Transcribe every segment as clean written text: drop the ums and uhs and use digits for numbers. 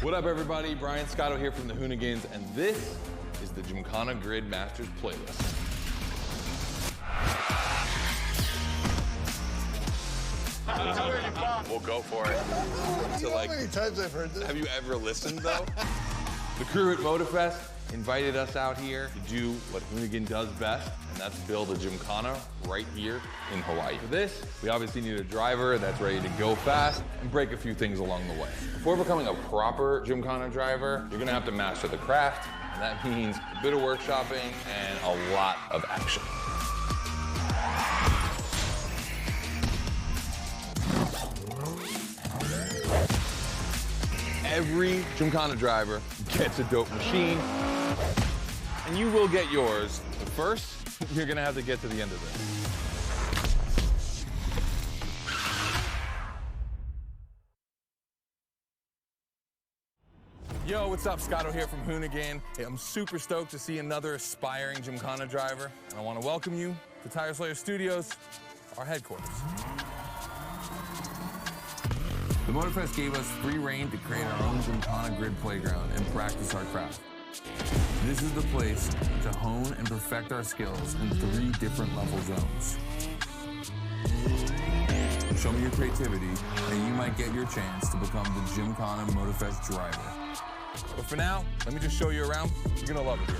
What up, everybody? Brian Scotto here from the Hoonigans, and this is the Gymkhana Grid Masters playlist. We'll go for it. You know how many times I've heard this? Have you ever listened, though? The crew at Motorfest invited us out here to do what Hoonigan does best, and that's build a Gymkhana right here in Hawaii. For this, we obviously need a driver that's ready to go fast and break a few things along the way. Before becoming a proper Gymkhana driver, you're gonna have to master the craft, and that means a bit of workshopping and a lot of action. Every Gymkhana driver gets a dope machine, and you will get yours. But first, you're gonna have to get to the end of this. Yo, what's up? Scotto here from Hoonigan. Hey, I'm super stoked to see another aspiring Gymkhana driver, and I want to welcome you to Tire Slayer Studios, our headquarters. The Motorfest gave us free reign to create our own Gymkhana grid playground and practice our craft. This is the place to hone and perfect our skills in 3 different level zones. Show me your creativity, and you might get your chance to become the Gymkhana Motorfest driver. But for now, let me just show you around. You're gonna love it here.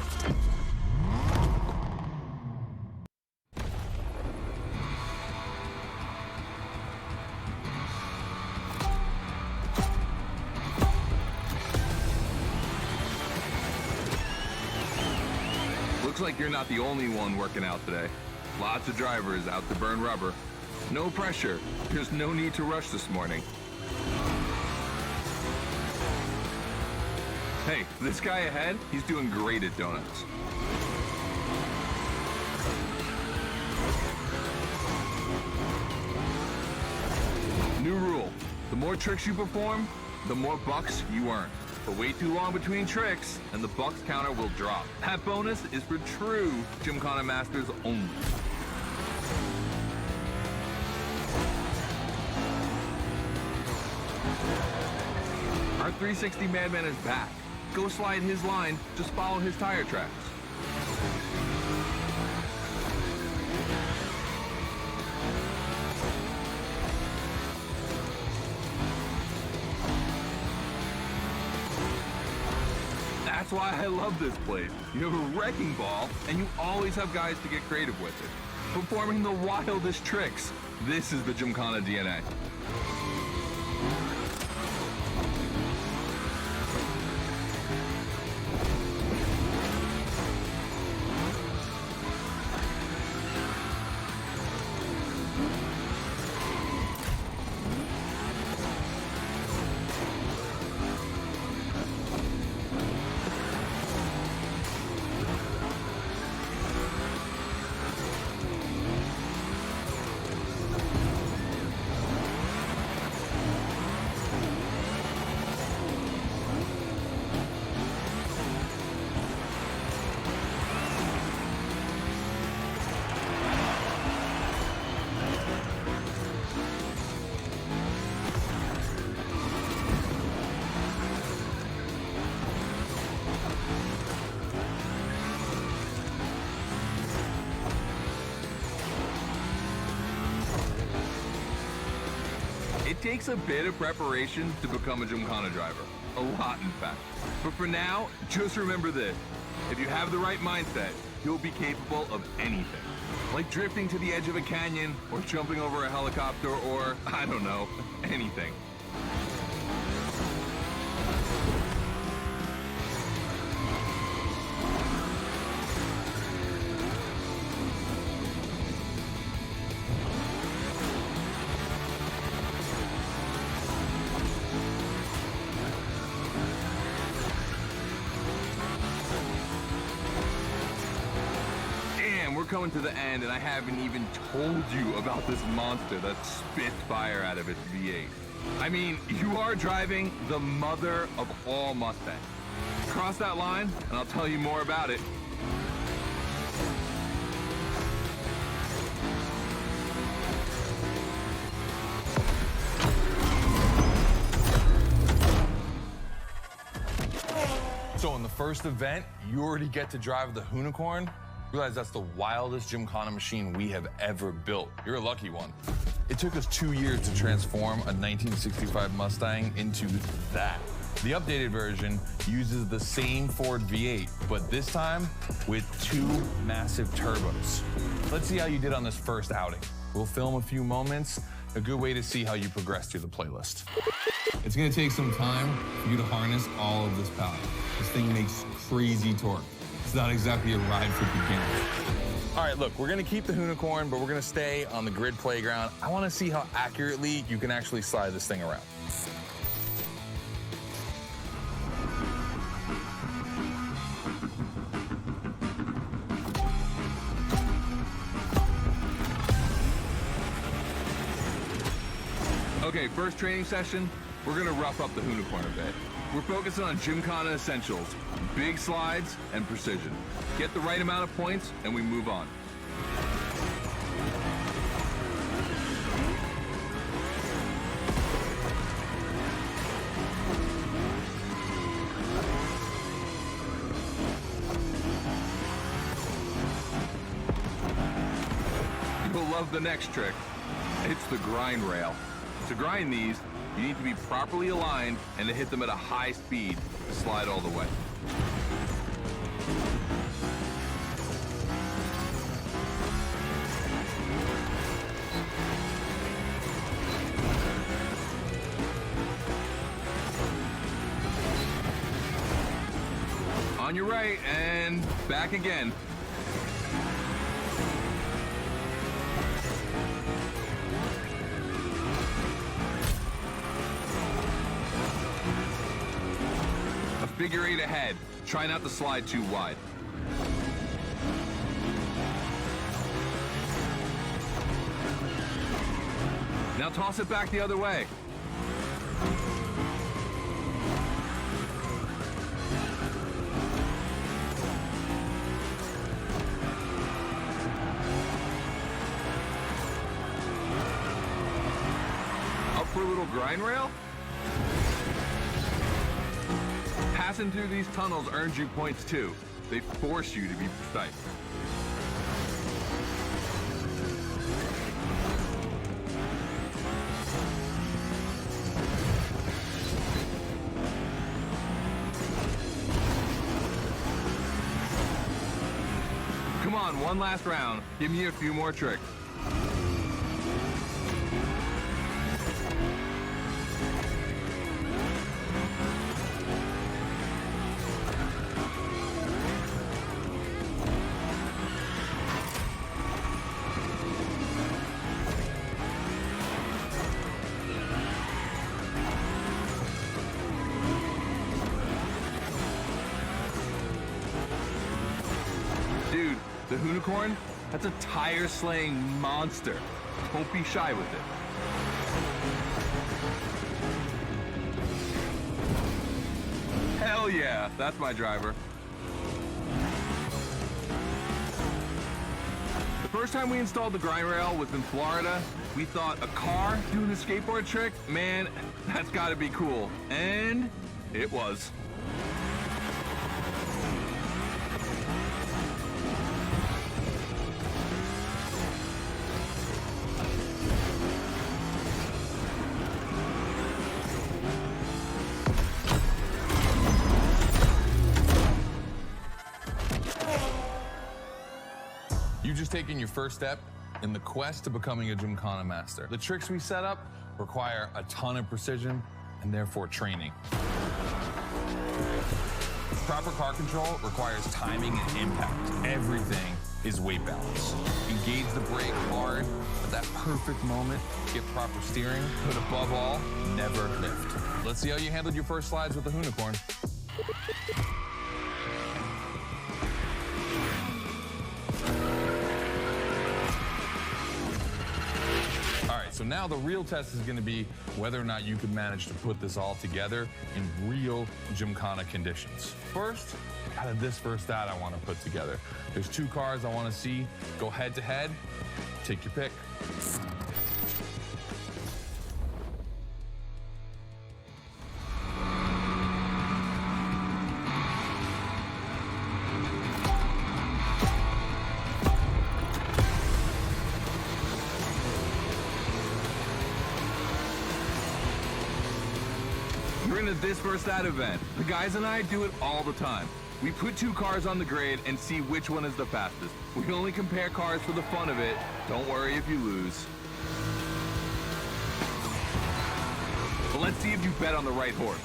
Looks like you're not the only one working out today. Lots of drivers out to burn rubber. No pressure. There's no need to rush this morning. Hey, this guy ahead, he's doing great at donuts. New rule, the more tricks you perform, the more bucks you earn. But wait too long between tricks, and the bucks counter will drop. That bonus is for true Gymkhana Masters only. Our 360 Madman is back. Go slide his line, just follow his tire tracks. That's why I love this place. You have a wrecking ball, and you always have guys to get creative with it. Performing the wildest tricks. This is the Gymkhana DNA. It takes a bit of preparation to become a Gymkhana driver. A lot, in fact. But for now, just remember this. If you have the right mindset, you'll be capable of anything. Like drifting to the edge of a canyon, or jumping over a helicopter, or, I don't know, anything. We're coming to the end, and I haven't even told you about this monster that spits fire out of its V8. I mean, you are driving the mother of all Mustangs. Cross that line, and I'll tell you more about it. first event, you already get to drive the Unicorn. Realize that's the wildest Gymkhana machine we have ever built. You're a lucky one. It took us 2 years to transform a 1965 Mustang into that. The updated version uses the same Ford V8, but this time with 2 massive turbos. Let's see how you did on this first outing. We'll film a few moments, a good way to see how you progress through the playlist. It's gonna take some time for you to harness all of this power. This thing makes crazy torque. It's not exactly a ride for beginners. All right, look, we're gonna keep the Unicorn, but we're gonna stay on the grid playground. I wanna see how accurately you can actually slide this thing around. Okay, first training session, we're gonna rough up the Unicorn a bit. We're focusing on Gymkhana essentials, big slides and precision. Get the right amount of points and we move on. You'll love the next trick. It's the grind rail. To grind these, you need to be properly aligned and to hit them at a high speed to slide all the way. On your right and back again. Figure 8 ahead. Try not to slide too wide. Now toss it back the other way. Up for a little grind rail? Passing through these tunnels earns you points too. They force you to be precise. Come on, one last round. Give me a few more tricks. Dude, the Unicorn, that's a tire-slaying monster. Don't be shy with it. Hell yeah, that's my driver. The first time we installed the grind rail was in Florida. We thought a car doing a skateboard trick, man, that's gotta be cool. And it was. You've just taken your first step in the quest to becoming a Gymkhana master. The tricks we set up require a ton of precision and therefore training. Proper car control requires timing and impact. Everything is weight balance. Engage the brake hard at that perfect moment, get proper steering, but above all, never lift. Let's see how you handled your first slides with the Unicorn. So now the real test is going to be whether or not you can manage to put this all together in real Gymkhana conditions. First, out of this first out I want to put together. There's 2 cars I want to see go head to head. Take your pick. We're into this versus that event. The guys and I do it all the time. We put two cars on the grade and see which one is the fastest. We only compare cars for the fun of it. Don't worry if you lose. But let's see if you bet on the right horse.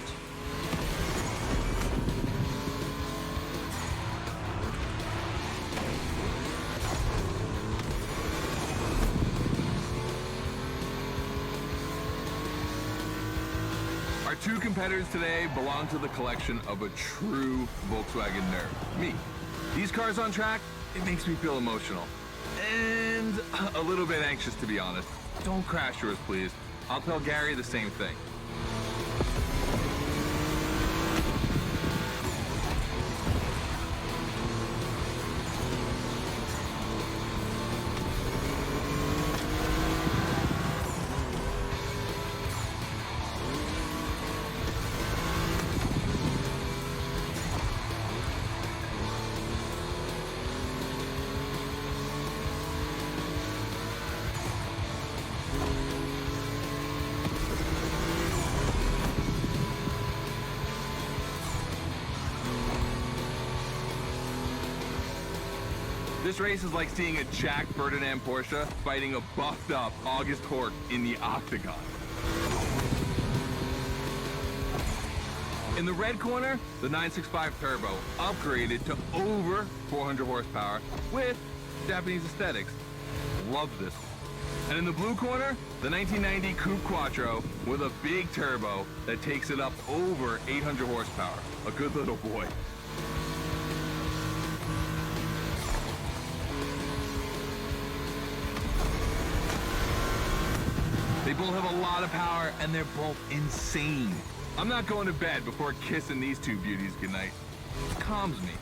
Our two competitors today belong to the collection of a true Volkswagen nerd, me. These cars on track, it makes me feel emotional. And a little bit anxious, to be honest. Don't crash yours, please. I'll tell Gary the same thing. This race is like seeing a Jack Ferdinand Porsche fighting a buffed up August Hork in the octagon. In the red corner, the 965 Turbo, upgraded to over 400 horsepower with Japanese aesthetics. Love this one. And in the blue corner, the 1990 Coupe Quattro with a big turbo that takes it up over 800 horsepower. A good little boy. They both have a lot of power, and they're both insane. I'm not going to bed before kissing these two beauties goodnight. It calms me.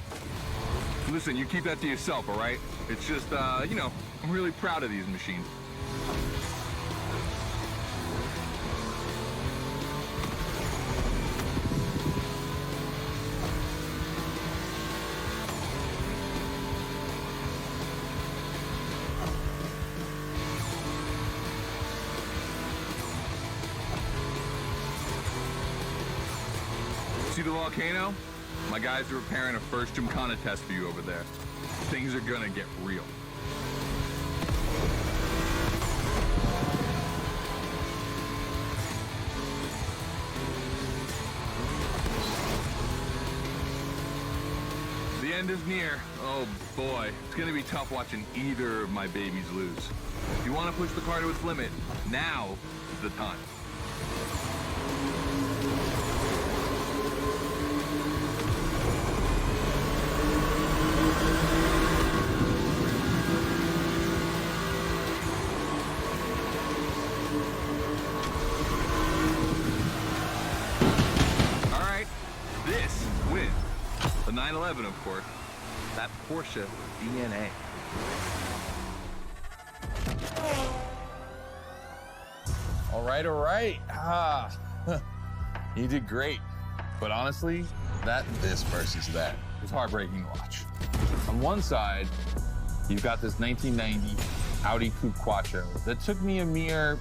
Listen, you keep that to yourself, all right? It's just, you know, I'm really proud of these machines. See the volcano? My guys are preparing a first Gymkhana test for you over there. Things are gonna get real. The end is near. Oh boy, it's gonna be tough watching either of my babies lose. If you wanna push the car to its limit, now is the time. This wins. The 911, of course. That Porsche DNA. All right. You did great. But honestly, this versus that was heartbreaking to watch. On one side, you've got this 1990 Audi Coupe Quattro that took me a mere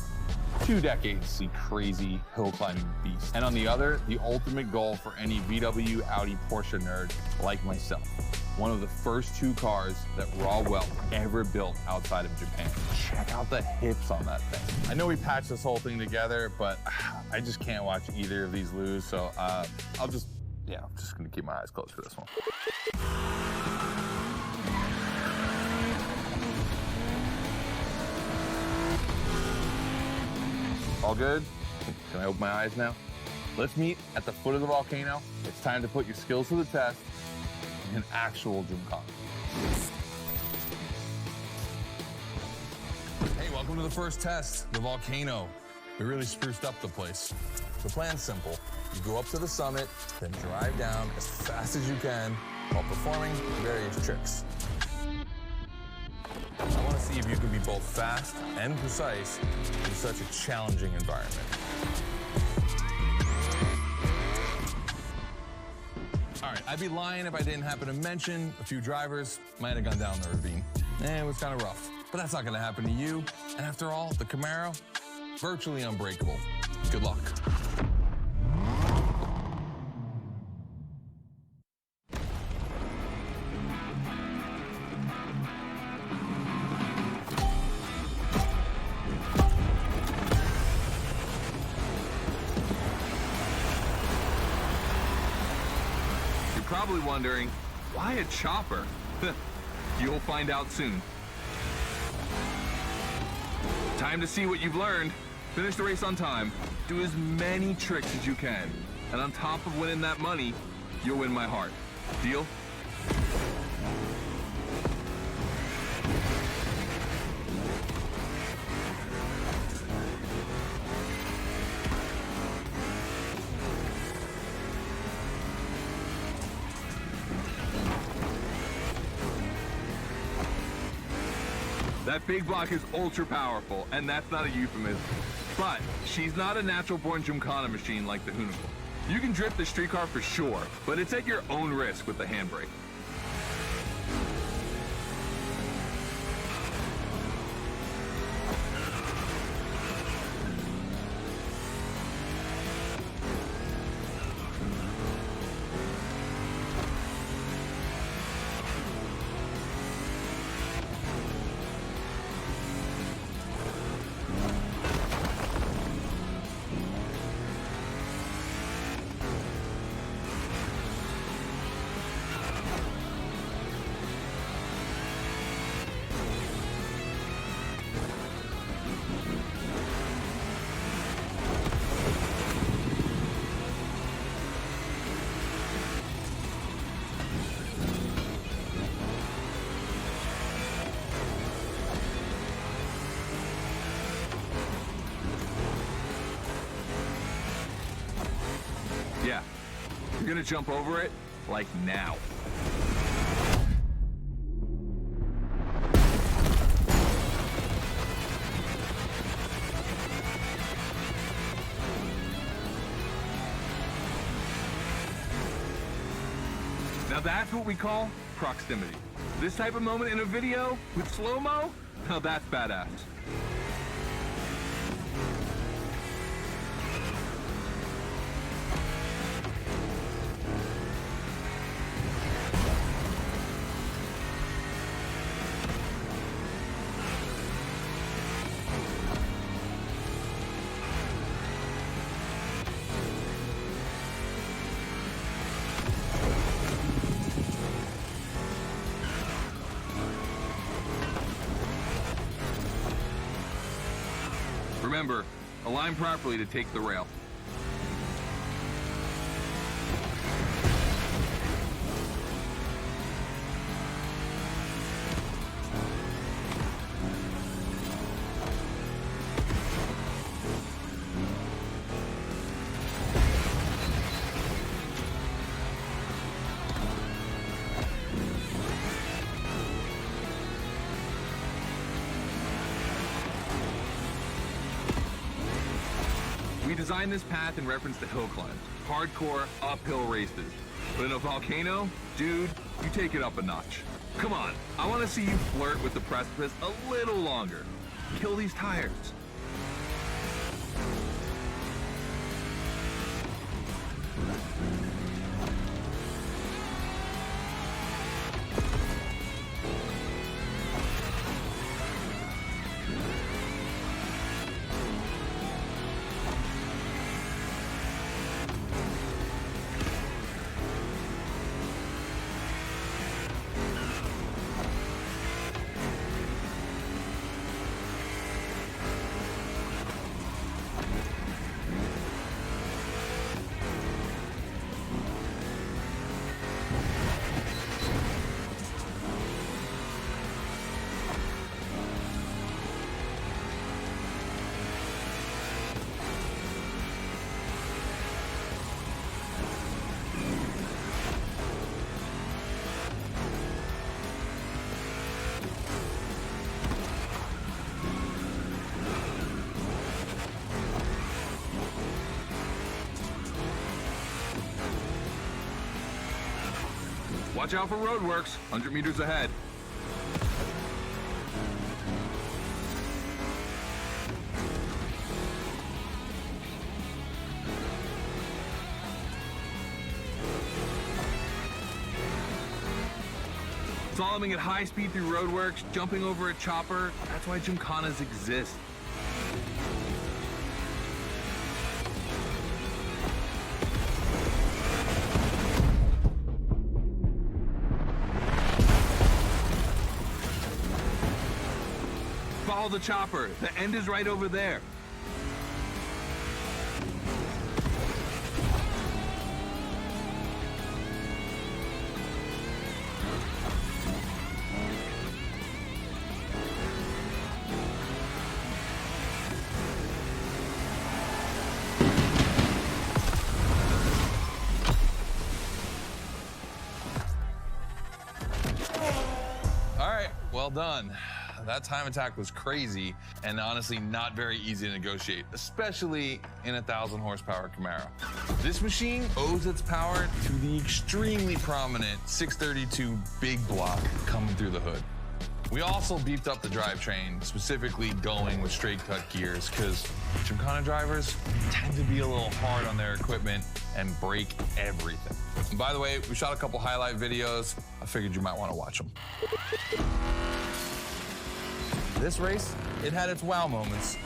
2 decades to see crazy hill climbing beast. And on the other, the ultimate goal for any VW, Audi, Porsche nerd like myself. One of the first 2 cars that Raw Welt ever built outside of Japan. Check out the hips on that thing. I know we patched this whole thing together, but I just can't watch either of these lose. So I'm just gonna keep my eyes closed for this one. All good? Can I open my eyes now? Let's meet at the foot of the volcano. It's time to put your skills to the test in an actual Gymkhana. Hey, welcome to the first test, the volcano. We really spruced up the place. The plan's simple. You go up to the summit, then drive down as fast as you can while performing various tricks. I want to see if you can be both fast and precise in such a challenging environment. All right, I'd be lying if I didn't happen to mention a few drivers might have gone down the ravine. It was kind of rough, but that's not going to happen to you. And after all, the Camaro, virtually unbreakable. Good luck. probably wondering, why a chopper? You'll find out soon. Time to see what you've learned. Finish the race on time. Do as many tricks as you can. And on top of winning that money, you'll win my heart. Deal? That big block is ultra powerful, and that's not a euphemism. But she's not a natural-born Gymkhana machine like the Hunical. You can drift the streetcar for sure, but it's at your own risk with the handbrake. Yeah, you're gonna jump over it, like now. Now that's what we call proximity. This type of moment in a video with slow-mo, now that's badass. Remember, align properly to take the rail. We designed this path in reference to hill climbs, hardcore uphill races. But in a volcano, dude, you take it up a notch. Come on, I want to see you flirt with the precipice a little longer. Kill these tires. Watch out for roadworks, 100 meters ahead. Slaloming at high speed through roadworks, jumping over a chopper, that's why Gymkhanas exist. the chopper. The end is right over there. All right, well done. That time attack was crazy and honestly not very easy to negotiate, especially in a 1,000 horsepower Camaro. This machine owes its power to the extremely prominent 632 big block coming through the hood. We also beefed up the drivetrain, specifically going with straight cut gears, because Gymkhana drivers tend to be a little hard on their equipment and break everything. And by the way, we shot a couple highlight videos. I figured you might want to watch them. This race, it had its wow moments,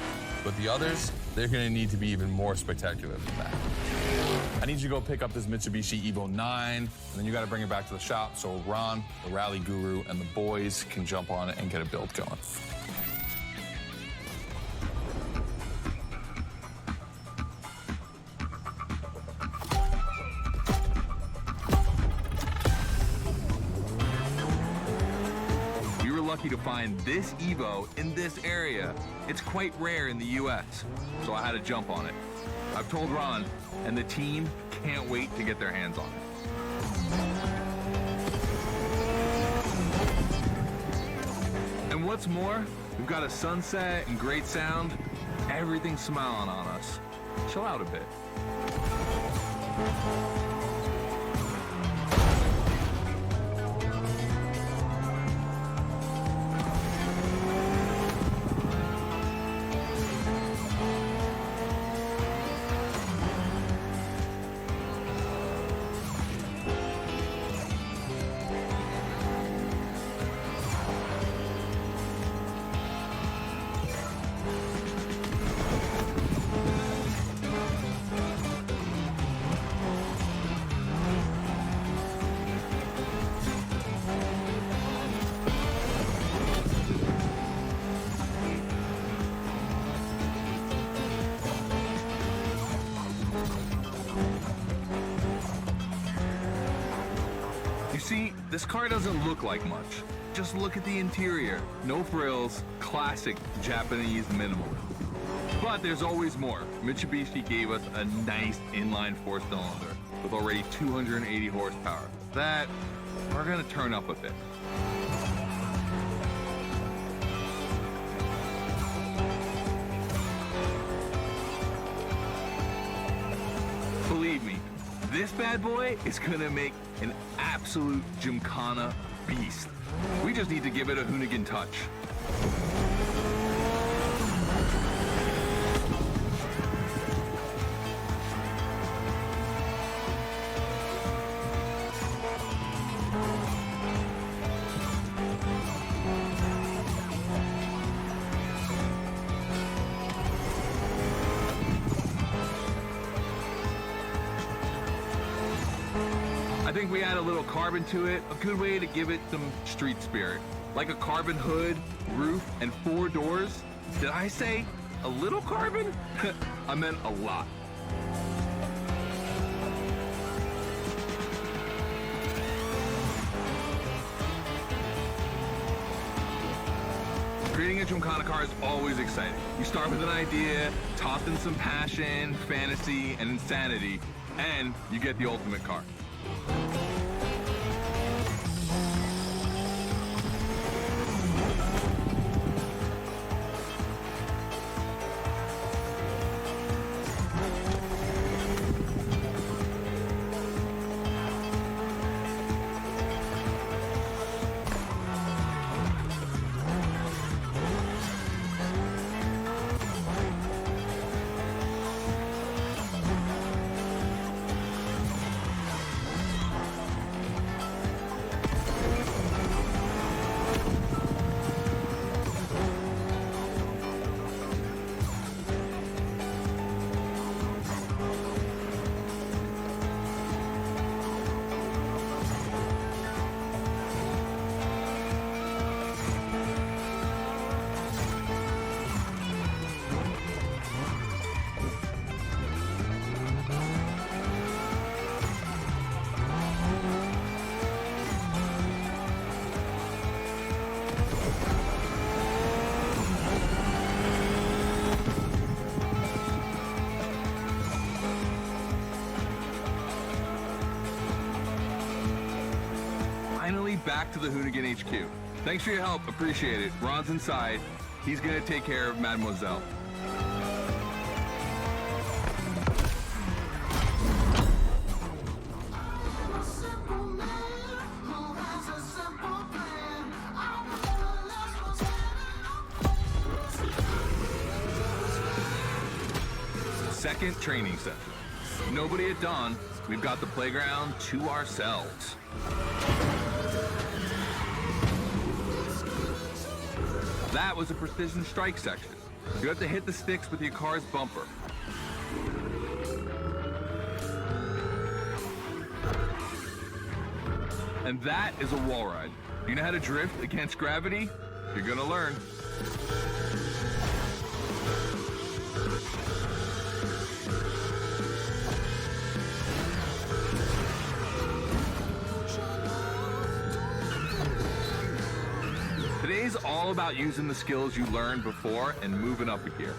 but the others, they're gonna need to be even more spectacular than that. I need you to go pick up this Mitsubishi Evo 9, and then you gotta bring it back to the shop so Ron, the rally guru, and the boys can jump on it and get a build going. Lucky to find this Evo in this area. It's quite rare in the US, so I had to jump on it. I've told Ron, and the team can't wait to get their hands on it. And what's more, we've got a sunset and great sound. Everything's smiling on us. Chill out a bit. See, this car doesn't look like much. Just look at the interior. No frills, classic Japanese minimalism. But there's always more. Mitsubishi gave us a nice inline four-cylinder with already 280 horsepower. That we're gonna turn up a bit. Believe me, this bad boy is gonna make an absolute Gymkhana beast. We just need to give it a Hoonigan touch. I think we add a little carbon to it, a good way to give it some street spirit. Like a carbon hood, roof, and 4 doors. Did I say a little carbon? I meant a lot. Creating a Gymkhana car is always exciting. You start with an idea, toss in some passion, fantasy, and insanity, and you get the ultimate car. back to the Hoonigan HQ. Thanks for your help, appreciate it. Ron's inside. He's gonna take care of Mademoiselle. Second training session. Nobody at dawn. We've got the playground to ourselves. That was a precision strike section. You have to hit the sticks with your car's bumper. And that is a wall ride. You know how to drift against gravity? You're gonna learn. Today's all about using the skills you learned before and moving up a gear.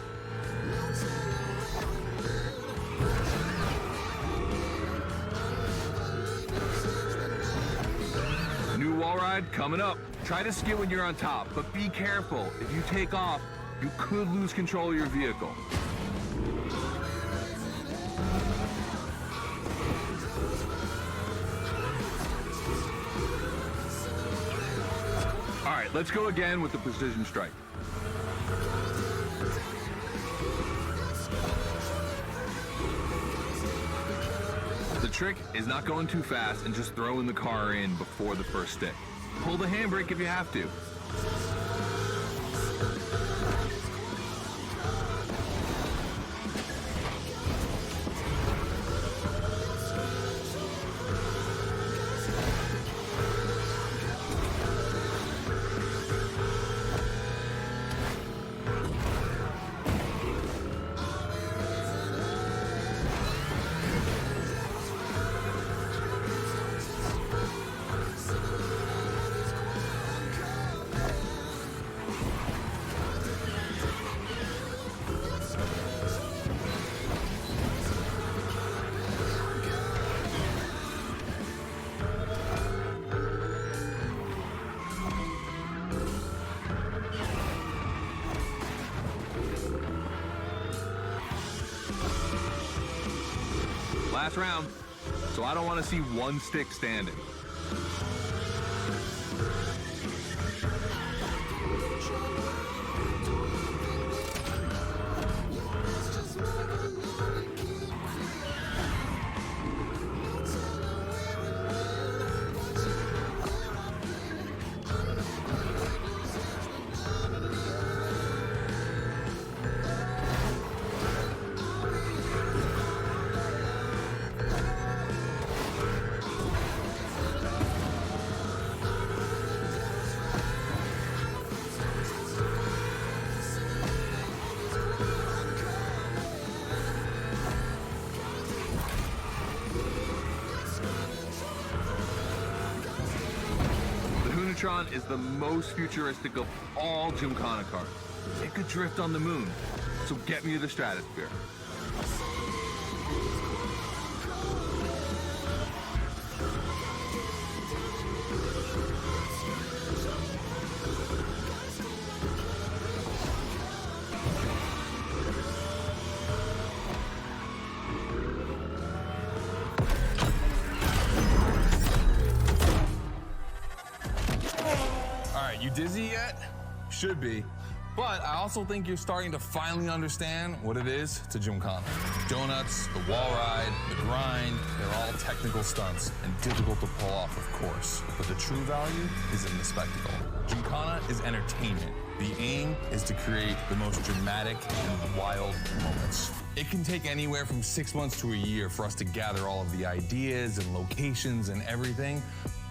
New wall ride coming up. Try to skid when you're on top, but be careful. If you take off, you could lose control of your vehicle. All right, let's go again with the precision strike. The trick is not going too fast and just throwing the car in before the first stick. Pull the handbrake if you have to. Last round, so I don't want to see one stick standing. Is the most futuristic of all Gymkhana cars. It could drift on the moon, so get me to the stratosphere. You dizzy yet? Should be. But I also think you're starting to finally understand what it is to Gymkhana. Donuts, the wall ride, the grind, they're all technical stunts and difficult to pull off, of course. But the true value is in the spectacle. Gymkhana is entertainment. The aim is to create the most dramatic and wild moments. It can take anywhere from 6 months to a year for us to gather all of the ideas and locations and everything,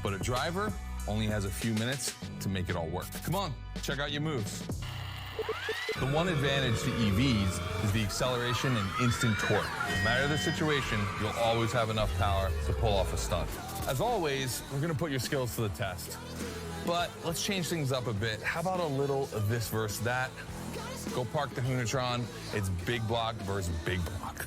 but a driver only has a few minutes to make it all work. Come on, check out your moves. The one advantage to EVs is the acceleration and instant torque. No matter the situation, you'll always have enough power to pull off a stunt. As always, we're gonna put your skills to the test. But let's change things up a bit. How about a little of this versus that? Go park the Hoonatron. It's big block versus big block.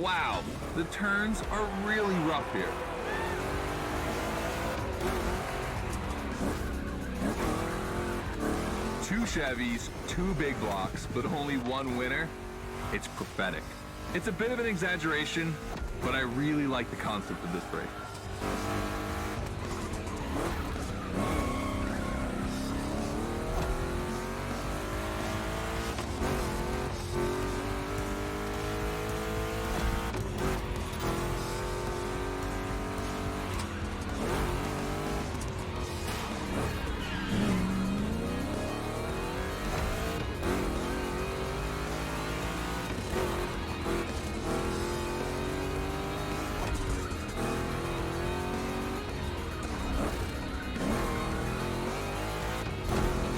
Wow, the turns are really rough here. Two Chevys, two big blocks, but only one winner. It's prophetic. It's a bit of an exaggeration, but I really like the concept of this break.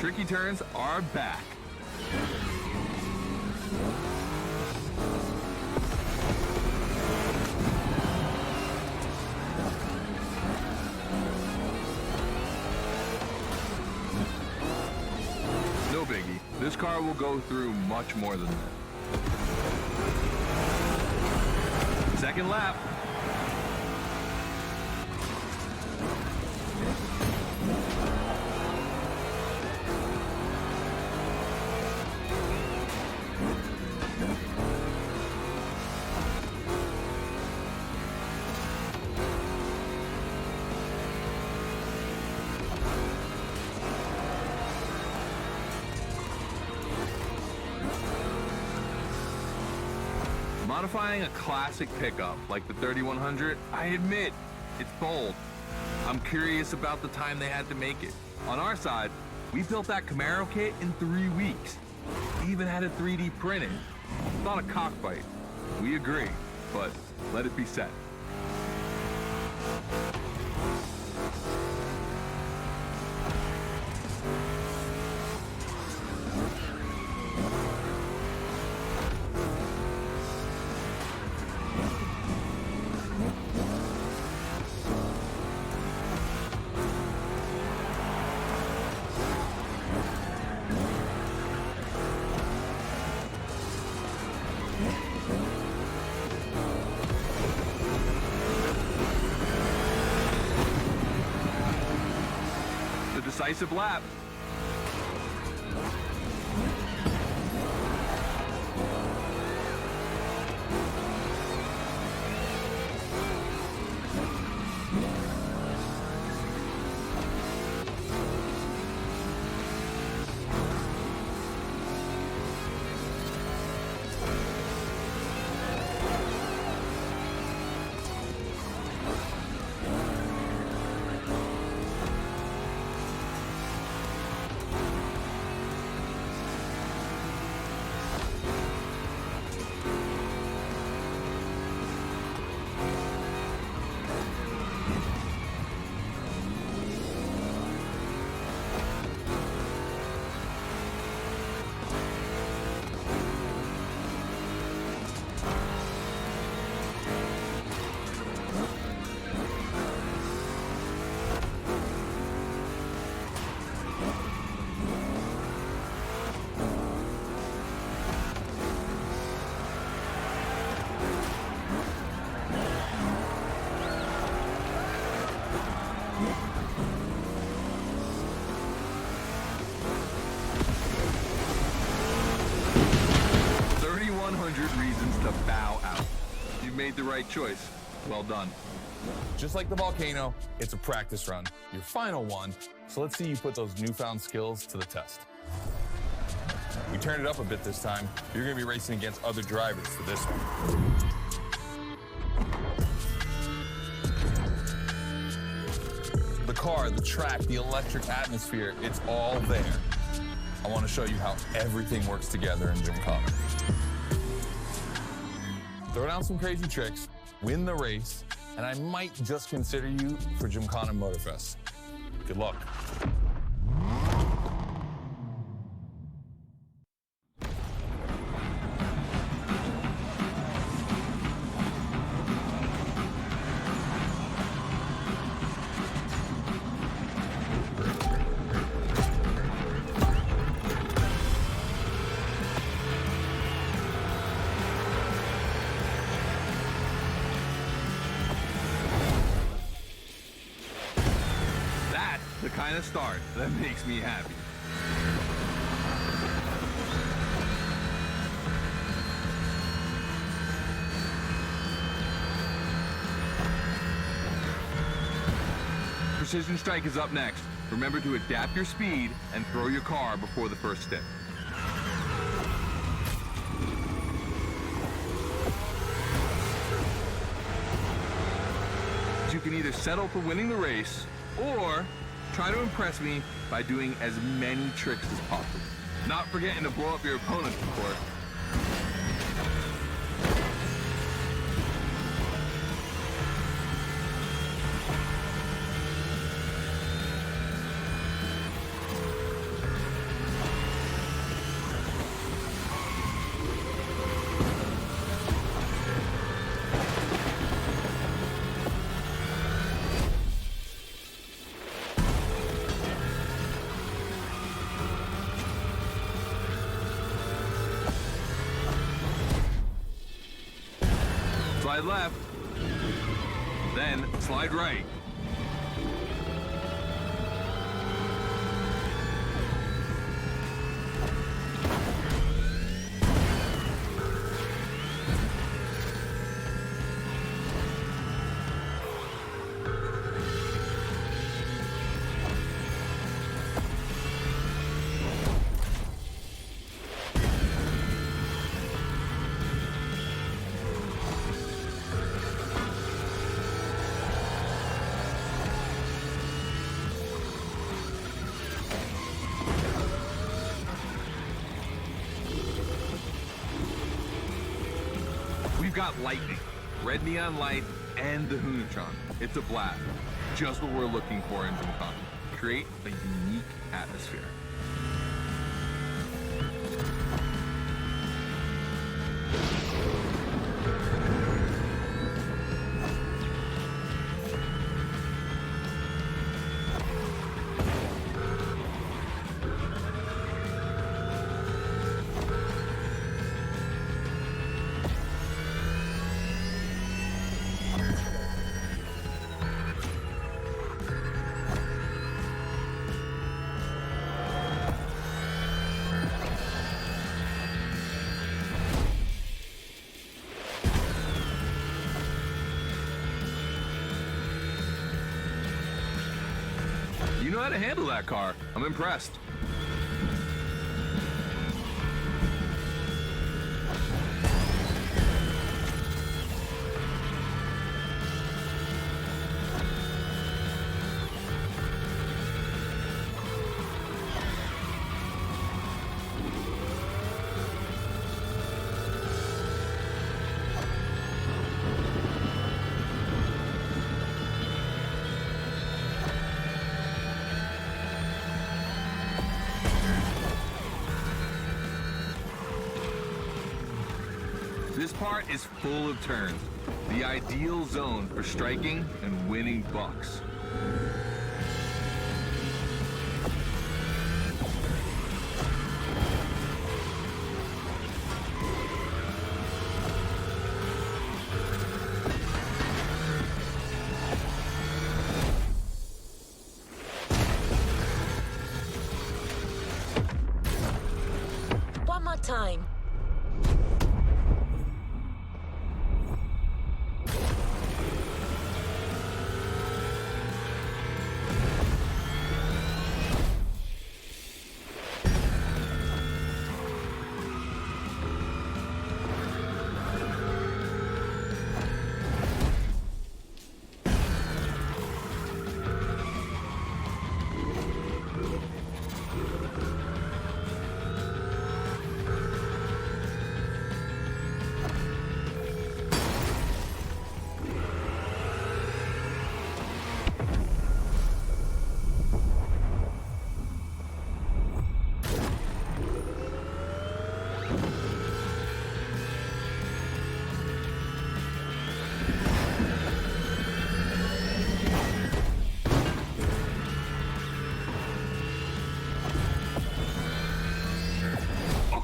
Tricky turns are back. No biggie. This car will go through much more than that. Second lap. Modifying a classic pickup like the 3100, I admit, it's bold. I'm curious about the time they had to make it. On our side, we built that Camaro kit in 3 weeks. We even had it 3D printed. Not a cockfight. We agree, but let it be said. Decisive lap. Reasons to bow out. You made the right choice. Well done. Just like the volcano, it's a practice run, your final one, so let's see you put those newfound skills to the test. We turned it up a bit this time. You're gonna be racing against other drivers for this one. The car, the track, the electric atmosphere, it's all there. I wanna show you how everything works together in Gymkhana. Throw down some crazy tricks, win the race, and I might just consider you for Gymkhana Motorfest. Good luck. kind of start that makes me happy. Precision Strike is up next. Remember to adapt your speed and throw your car before the first stick. You can either settle for winning the race or try to impress me by doing as many tricks as possible. Not forgetting to blow up your opponents, of course. Slide left, then slide right. We've got lightning, red neon light, and the Hoonatron. It's a blast. Just what we're looking for in Gymkhana. Create a unique atmosphere. You know how to handle that car. I'm impressed. This part is full of turns, the ideal zone for striking and winning bucks. One more time.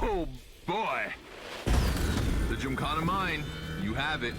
Oh boy! The Gymkhana mine, you have it.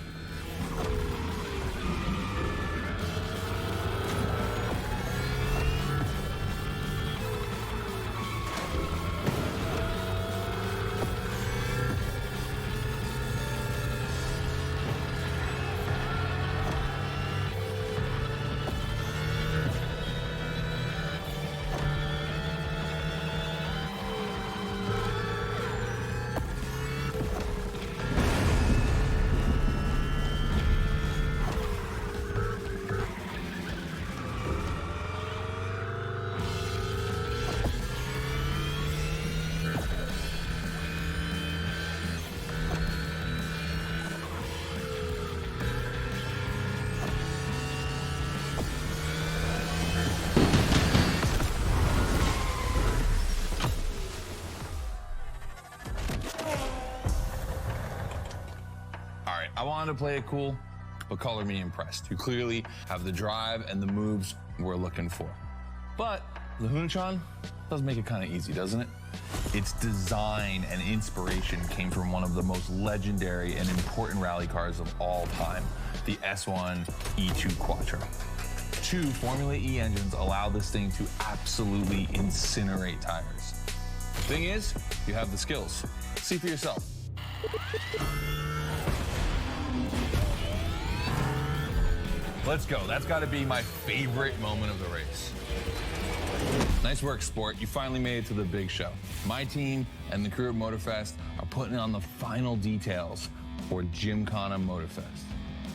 I wanted to play it cool, but color me impressed. You clearly have the drive and the moves we're looking for. But the Hunatron does make it kind of easy, doesn't it? Its design and inspiration came from one of the most legendary and important rally cars of all time, the S1 E2 Quattro. 2 Formula E engines allow this thing to absolutely incinerate tires. Thing is, you have the skills. See for yourself. Let's go. That's got to be my favorite moment of the race. Nice work, Sport. You finally made it to the big show. My team and the crew at Motorfest are putting on the final details for Gymkhana Motorfest.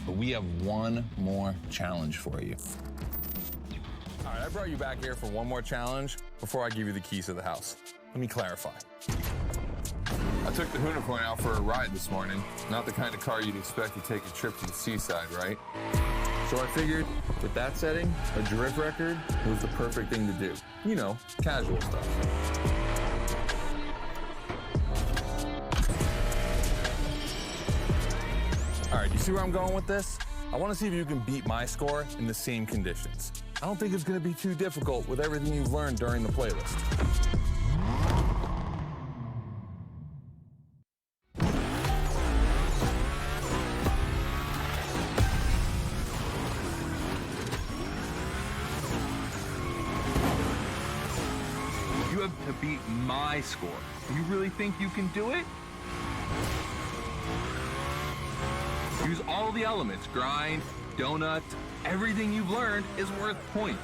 But we have one more challenge for you. All right, I brought you back here for one more challenge before I give you the keys to the house. Let me clarify. I took the Unicorn out for a ride this morning. Not the kind of car you'd expect to take a trip to the seaside, right? So I figured, with that setting, a drift record was the perfect thing to do. You know, casual stuff. All right, you see where I'm going with this? I want to see if you can beat my score in the same conditions. I don't think it's going to be too difficult with everything you've learned during the playlist. You have to beat my score. You really think you can do it? Use all the elements, grind, donut, everything you've learned is worth points.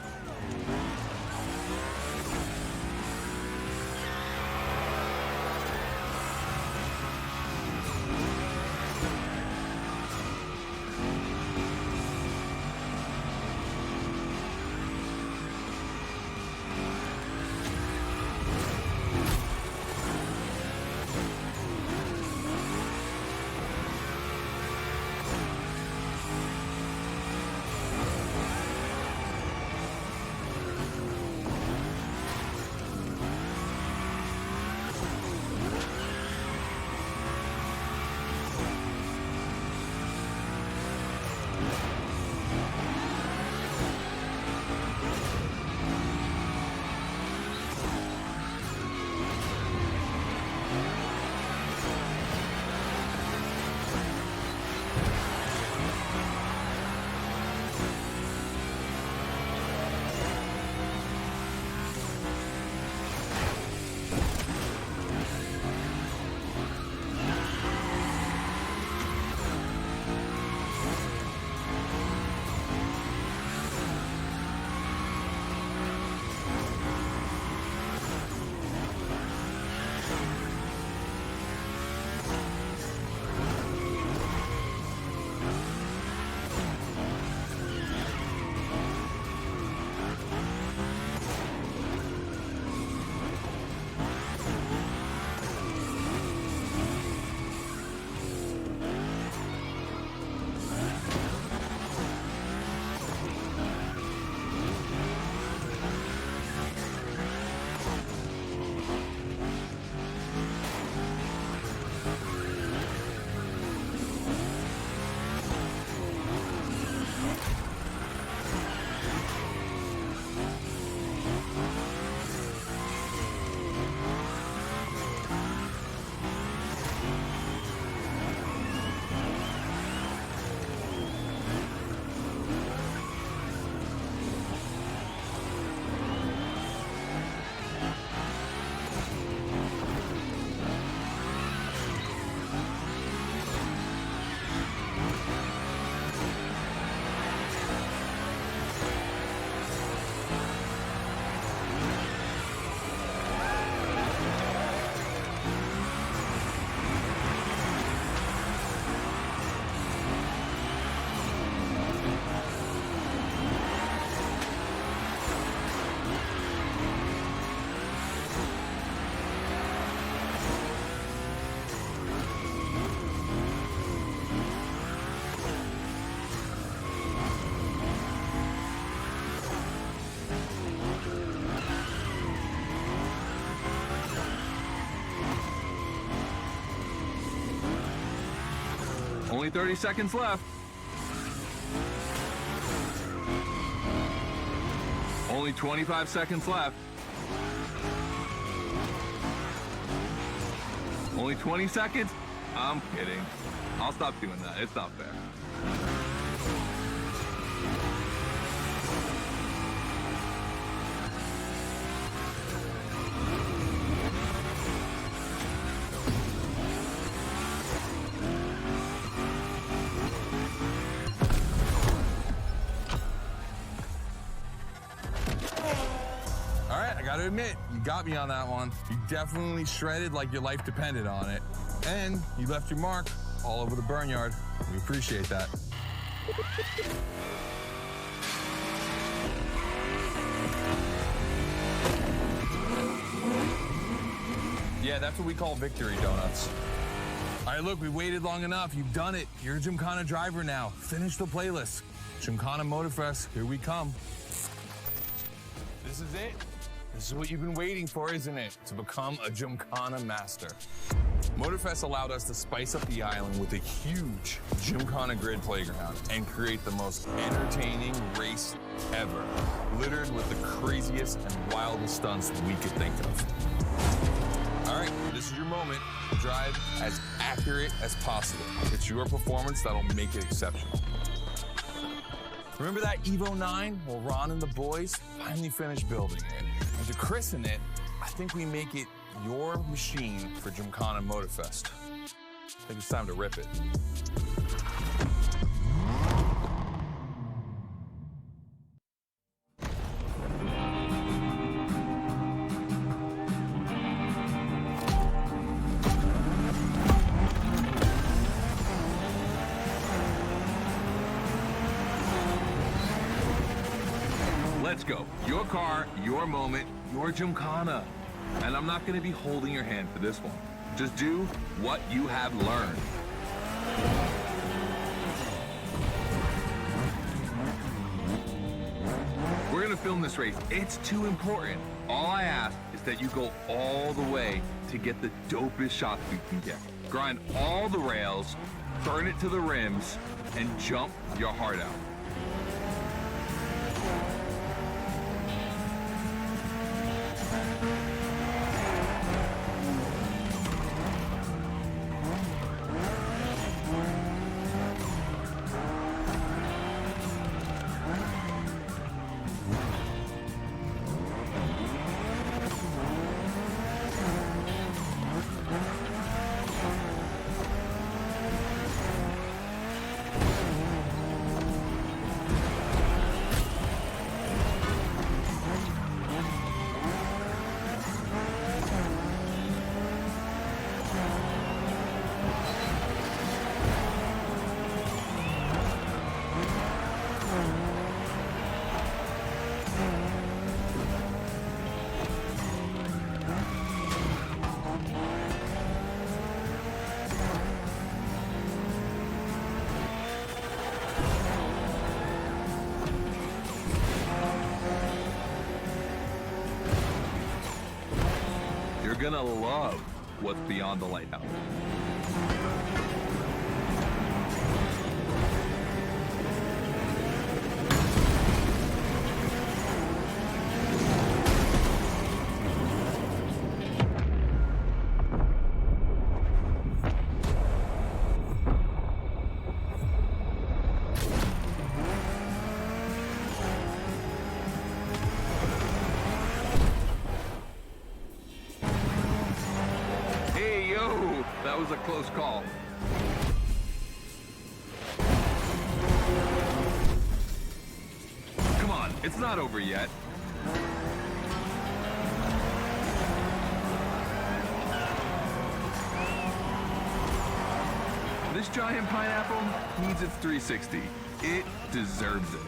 30 seconds left. Only 25 seconds left. Only 20 seconds? I'm kidding. I'll stop doing that. It's not fair. All right, I gotta admit, you got me on that one. You definitely shredded like your life depended on it. And you left your mark all over the barnyard. We appreciate that. Yeah, that's what we call victory donuts. All right, look, we waited long enough. You've done it. You're a Gymkhana driver now. Finish the playlist. Gymkhana Motorfest, here we come. This is it. This is what you've been waiting for, isn't it? To become a Gymkhana master. Motorfest allowed us to spice up the island with a huge Gymkhana grid playground and create the most entertaining race ever, littered with the craziest and wildest stunts we could think of. All right, this is your moment. Drive as accurate as possible. It's your performance that'll make it exceptional. Remember that Evo 9? Well, Ron and the boys finally finished building it. And to christen it, I think we make it your machine for Gymkhana Motorfest. I think it's time to rip it. Let's go. Your car, your moment, your Gymkhana. And I'm not going to be holding your hand for this one. Just do what you have learned. We're going to film this race. It's too important. All I ask is that you go all the way to get the dopest shots we can get. Grind all the rails, burn it to the rims, and jump your heart out. You're gonna love what's beyond the lighthouse. That was a close call. Come on, it's not over yet. This giant pineapple needs its 360. It deserves it.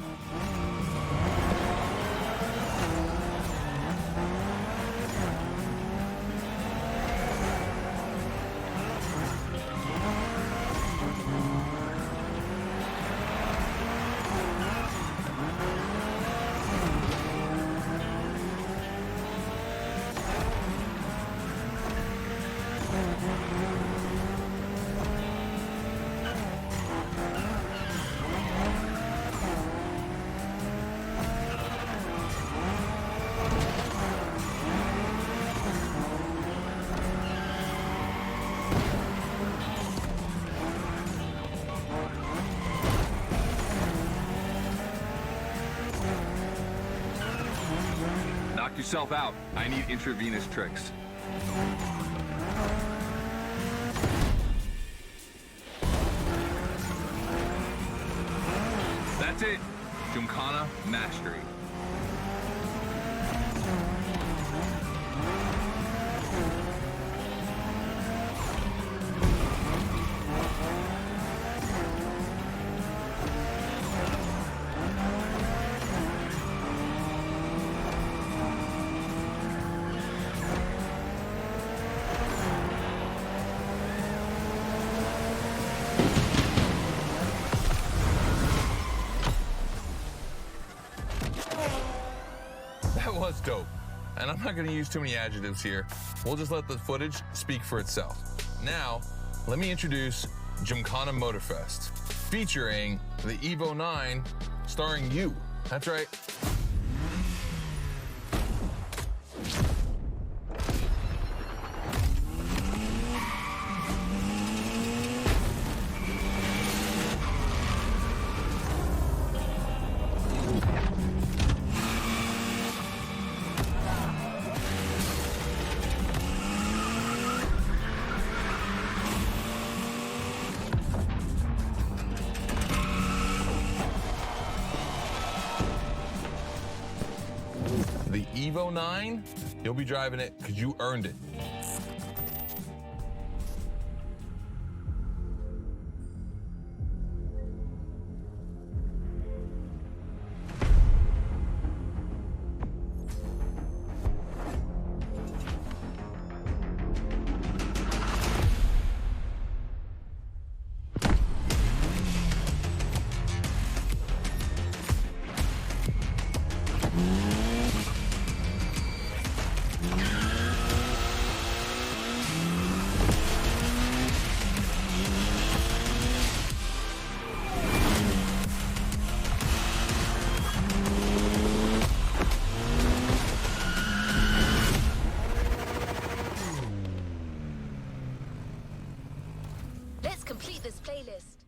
knock yourself out. I need intravenous tricks. That's it. Gymkhana mastery. That was dope. And I'm not gonna use too many adjectives here. We'll just let the footage speak for itself. Now, let me introduce Gymkhana Motorfest, featuring the Evo 9, starring you. That's right. The Evo 9, you'll be driving it because you earned it. Let's complete this playlist.